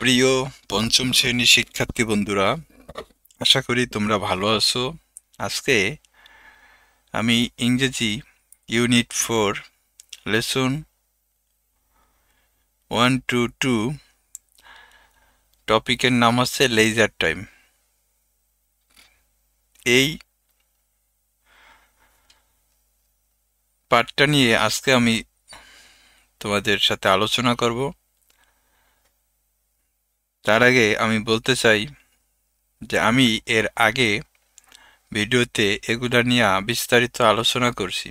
প্রিয় পঞ্চম শ্রেণীর শিক্ষার্থী বন্ধুরা, আশা করি তোমরা ভালো আছো। আজকে আমি ইংরেজি ইউনিট 4 লেসন 1 to 2 টপিকের নাম হচ্ছে লেজার টাইম। এই পার্টটা নিয়ে আজকে আমি তোমাদের সাথে আলোচনা করব। তার আগে আমি বলতে চাই যে আমি এর আগে ভিডিওতে এগুলা নিয়ে বিস্তারিত আলোচনা করছি।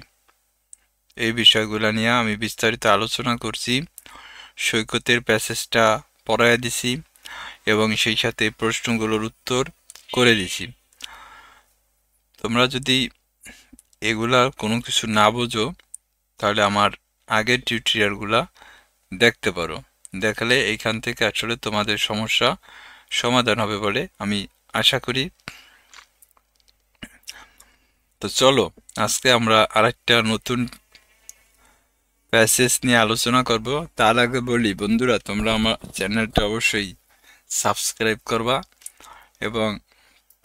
এই বিষয়গুলা নিয়ে আমি বিস্তারিত আলোচনা করছি, সৈকতের প্যাসেজটা পড়ায়া দিছি এবং সেই সাথে প্রশ্নগুলোর উত্তর করে দিছি। তোমরা যদি এগুলা কোনো কিছু না বোঝো তাহলে আমার আগের টিউটোরিয়ালগুলা দেখতে পারো। দেখালে এইখান থেকে আসলে তোমাদের সমস্যা সমাধান হবে বলে আমি আশা করি। তো চলো আজকে আমরা আরেকটা নতুন প্যাসেজ নিয়ে আলোচনা করব। তার আগে বলি বন্ধুরা, তোমরা আমার চ্যানেলটা অবশ্যই সাবস্ক্রাইব করবা এবং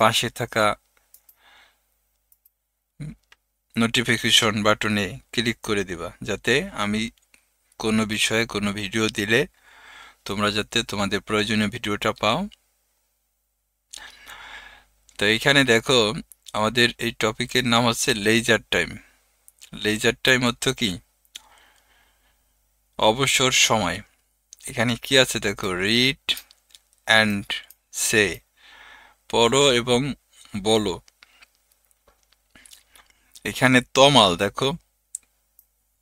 পাশে থাকা নোটিফিকেশন বাটনে ক্লিক করে দিবা, যাতে আমি কোনো বিষয়ে কোনো ভিডিও দিলে তোমরা যাতে তোমাদের প্রয়োজনীয় ভিডিওটা পাও। তো এইখানে দেখো, আমাদের এই টপিকের নাম হচ্ছে লেজার টাইম। লেজার টাইম অর্থ কি? অবসর সময়। এখানে কি আছে দেখো, রিড অ্যান্ড সে, পড়ো এবং বলো। এখানে তমাল দেখো,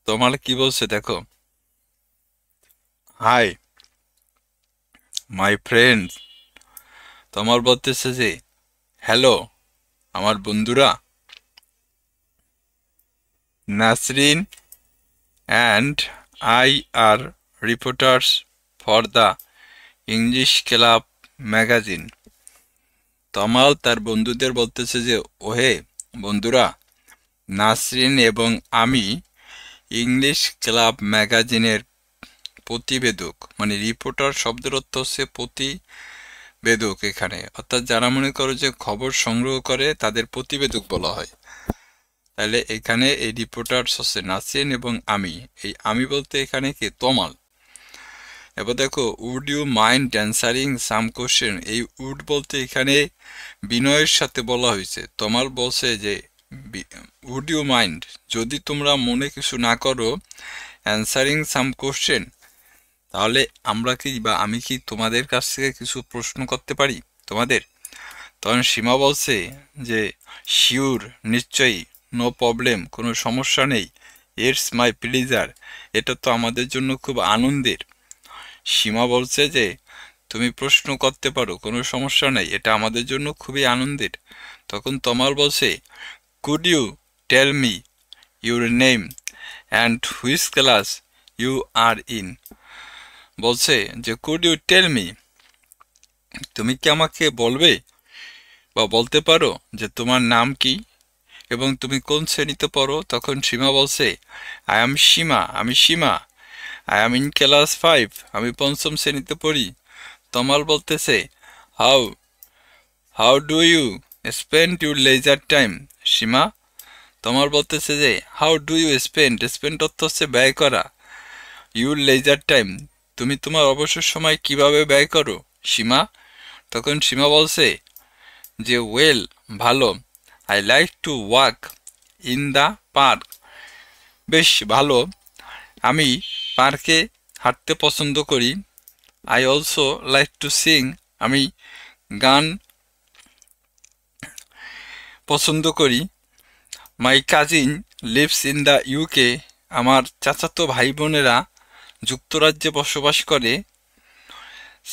তমাল কি বলছে দেখো, হাই মাই ফ্রেন্ড। তমাল বলতেছে যে হ্যালো আমার বন্ধুরা। Nasrin and I are reporters for the English club magazine. Tamal তার বন্ধুদের বলতেছে যে ওহে বন্ধুরা, নাসরিন এবং আমি ইংলিশ ক্লাব ম্যাগাজিনের প্রতিবেদক, মানে রিপোর্টার শব্দের অর্থ হচ্ছে প্রতিবেদক এখানে, অর্থাৎ যারা মনে করো যে খবর সংগ্রহ করে তাদের প্রতিবেদক বলা হয়। তাহলে এখানে এই রিপোর্টার্স হচ্ছে নাসরিন এবং আমি। এই আমি বলতে এখানে কি তমাল। এবার দেখো, would you mind answering some question. এই উড বলতে এখানে বিনয়ের সাথে বলা হয়েছে। তমাল বলছে যে উড ইউ মাইন্ড, যদি তোমরা মনে কিছু না করো, অ্যান্সারিং সাম কোশ্চেন, তাহলে আমরা কি বা আমি কি তোমাদের কাছ থেকে কিছু প্রশ্ন করতে পারি তোমাদের? তখন সীমা বলছে যে শিওর, নিশ্চয়ই, নো প্রবলেম, কোনো সমস্যা নেই, ইটস মাই প্লিজার, এটা তো আমাদের জন্য খুব আনন্দের। সীমা বলছে যে তুমি প্রশ্ন করতে পারো, কোনো সমস্যা নেই, এটা আমাদের জন্য খুবই আনন্দের। তখন তমাল বলছে could you tell me your name and which class you are in. বলছে যে কুড ইউ টেল মি, তুমি কি আমাকে বলবে বা বলতে পারো যে তোমার নাম কি এবং তুমি কোন শ্রেণীতে পড়ো? তখন সীমা বলছে আই এম সীমা, আমি Seema, I am in class 5, আমি পঞ্চম শ্রেণীতে পড়ি। তমাল বলতেছে how how do you spend your leisure time Seema. Tamal বলতেছে যে how do you spend, spend অর্থ হচ্ছে ব্যয় করা, ইউর লেজার টাইম, তুমি তোমার অবসর সময় কিভাবে ব্যয় করো সীমা। তখন সীমা বলছে যে ওয়েল, ভালো, I like to walk in the park, বেশ ভালো, আমি পার্কে হাঁটতে পছন্দ করি। I also like to Singh, আমি গান পছন্দ করি। My cousin lives in the UK, আমার চাচাতো ভাই বোনেরা যুক্তরাজ্যে বসবাস করে।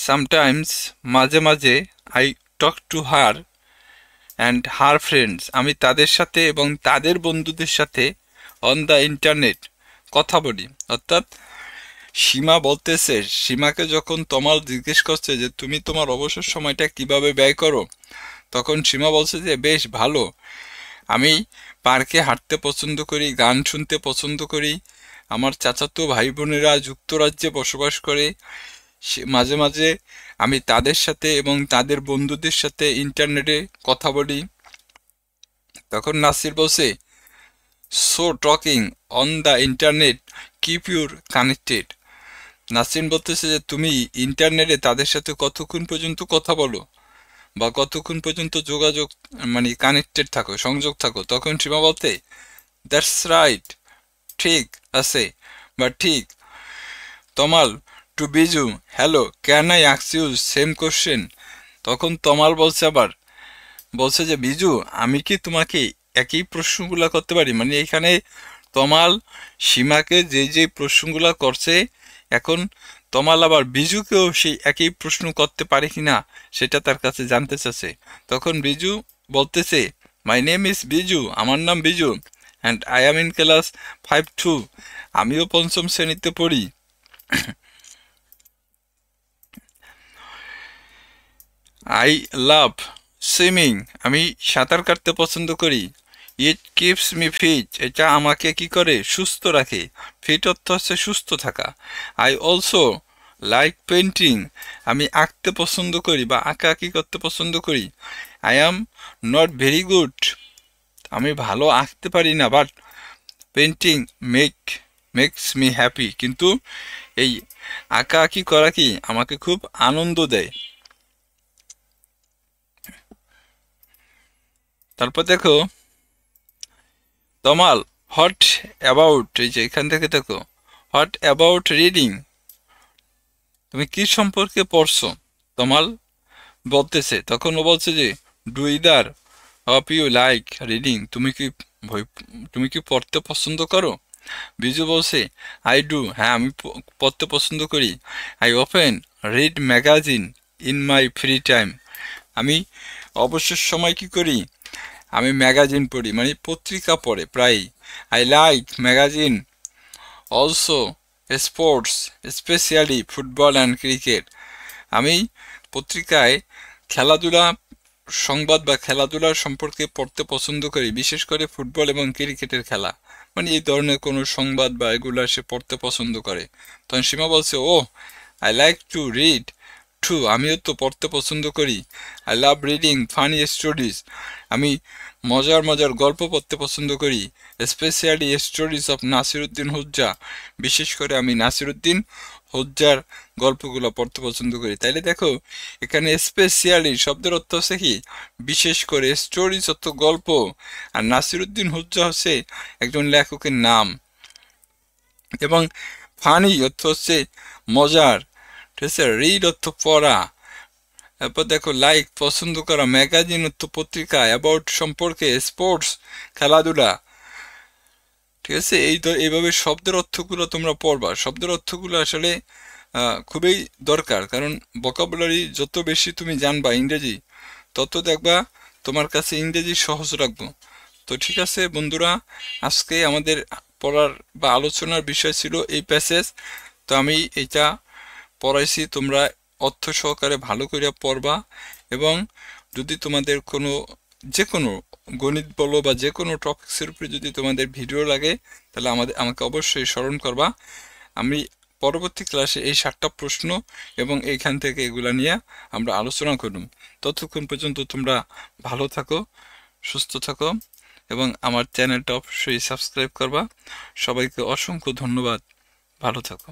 সামটাইমস, মাঝে মাঝে, I talk to her and her friends, আমি তাদের সাথে এবং তাদের বন্ধুদের সাথে অন দ্য ইন্টারনেট কথা বলি। অর্থাৎ সীমা বলতেছে, সীমাকে যখন তমাল জিজ্ঞেস করছে যে তুমি তোমার অবসর সময়টা কিভাবে ব্যয় করো, তখন সীমা বলছে যে বেশ ভালো, আমি পার্কে হাঁটতে পছন্দ করি, গান শুনতে পছন্দ করি, আমার চাচাতো ভাই বোনেরা যুক্তরাজ্যে বসবাস করে মাঝে মাঝে আমি তাদের সাথে এবং তাদের বন্ধুদের সাথে ইন্টারনেটে কথা বলি। তখন নাসির বলছে, so talking on the internet keep your connected. Nasrin বলতেছে যে তুমি ইন্টারনেটে তাদের সাথে কতক্ষণ পর্যন্ত কথা বলো বা কতক্ষণ পর্যন্ত যোগাযোগ মানে কানেক্টেড থাকো, সংযোগ থাকো। তখন সীমা বলতে, দ্যাটস রাইট, ঠিক আছে বা ঠিক। Tamal to Biju, hello, can I ask you same question. তখন তমাল বলছে আবার, বলছে যে বিজু আমি কি তোমাকে একই প্রশ্নগুলা করতে পারি। মানে এখানে তমাল সীমাকে যে যে প্রশ্নগুলা করছে, এখন তমাল আবার বিজুকেও সেই একই প্রশ্ন করতে পারে কিনা সেটা তার কাছে জানতে চাচ্ছে। তখন বিজু বলতেছে, মাই নেম ইজ বিজু, আমার নাম Biju, and I am in class 5-2, আমিও পঞ্চম শ্রেণীতে পড়ি। আই লাভ সুইমিং, আমি সাঁতার কাটতে পছন্দ করি। ইট কিপস মি ফিট, এটা আমাকে কি করে, সুস্থ রাখে। ফিট অর্থ হচ্ছে সুস্থ থাকা। আই অলসো লাইক পেন্টিং, আমি আঁকতে পছন্দ করি বা আঁকাআঁকি করতে পছন্দ করি। I am not very good, আমি ভালো আঁকতে পারি না, but painting makes me happy, কিন্তু এই আঁকাআঁকি করা কি আমাকে খুব আনন্দ দেয়। তারপর দেখো তমাল, হোয়াট অ্যাবাউট, এই যে এখান থেকে দেখো, হোয়াট অ্যাবাউট রিডিং, তুমি কি সম্পর্কে পড়ছো। তমাল বলতেছে, তখন ও বলছে যে, do either of you like reading, তুমি কি পড়তে পছন্দ করো। বিজু বলছে, আই ডু, হ্যাঁ আমি পড়তে পছন্দ করি। I often read magazine in my free time, আমি অবসর সময় কি করি, আমি ম্যাগাজিন পড়ি, মানে পত্রিকা পড়ে প্রায়ই। I like magazine also sports, specially football and cricket, আমি পত্রিকায় খেলাধুলা সংবাদ বা খেলাধুলার সম্পর্কে পড়তে পছন্দ করি, বিশেষ করে ফুটবল এবং ক্রিকেটের খেলা, মানে এই ধরনের কোনো সংবাদ বা এগুলা সে পড়তে পছন্দ করে। তখন সীমা বলছে, oh I like to read too, আমিও তো পড়তে পছন্দ করি। I love reading funny stories, আমি মজার মজার গল্প পড়তে পছন্দ করি। Specially stories of Nasiruddin Hodja, বিশেষ করে আমি নাসিরুদ্দিন হুজ্জার গল্পগুলো পড়তে পছন্দ করি। তাইলে দেখো এখানে স্পেশালি শব্দের অর্থ হচ্ছে কি, বিশেষ করে, স্টোরিজ অর্থ গল্প, আর নাসিরুদ্দিন হুজ্জা হচ্ছে একজন লেখকের নাম, এবং ফানি অর্থ হচ্ছে মজার, ঠিক আছে। রিড অর্থ পড়া, তারপর দেখো লাইক পছন্দ করা, ম্যাগাজিন অর্থ পত্রিকা, অ্যাবাউট সম্পর্কে, স্পোর্টস খেলাধুলা, ঠিক আছে। এইভাবে শব্দের অর্থগুলো তোমরা পড়বা। শব্দের অর্থগুলো আসলে খুবই দরকার, কারণ ভোকাবুলারি যত বেশি তুমি জানবা ইংরেজি, তত দেখবা তোমার কাছে ইংরেজি সহজ রাখবো। তো ঠিক আছে বন্ধুরা, আজকে আমাদের পড়ার বা আলোচনার বিষয় ছিল এই প্যাসেজ। তো আমি এটা পড়াইছি, তোমরা অর্থ সহকারে ভালো করে পড়বা, এবং যদি তোমাদের যে কোনো গণিত বলো বা যে কোনো টপিক্সের উপরে যদি তোমাদের ভিডিও লাগে, তাহলে আমাকে অবশ্যই স্মরণ করবা। আমি পরবর্তী ক্লাসে এই 7টা প্রশ্ন এবং এইখান থেকে এগুলা নিয়ে আমরা আলোচনা করব। ততক্ষণ পর্যন্ত তোমরা ভালো থাকো, সুস্থ থাকো, এবং আমার চ্যানেলটা অবশ্যই সাবস্ক্রাইব করবা। সবাইকে অসংখ্য ধন্যবাদ, ভালো থাকো।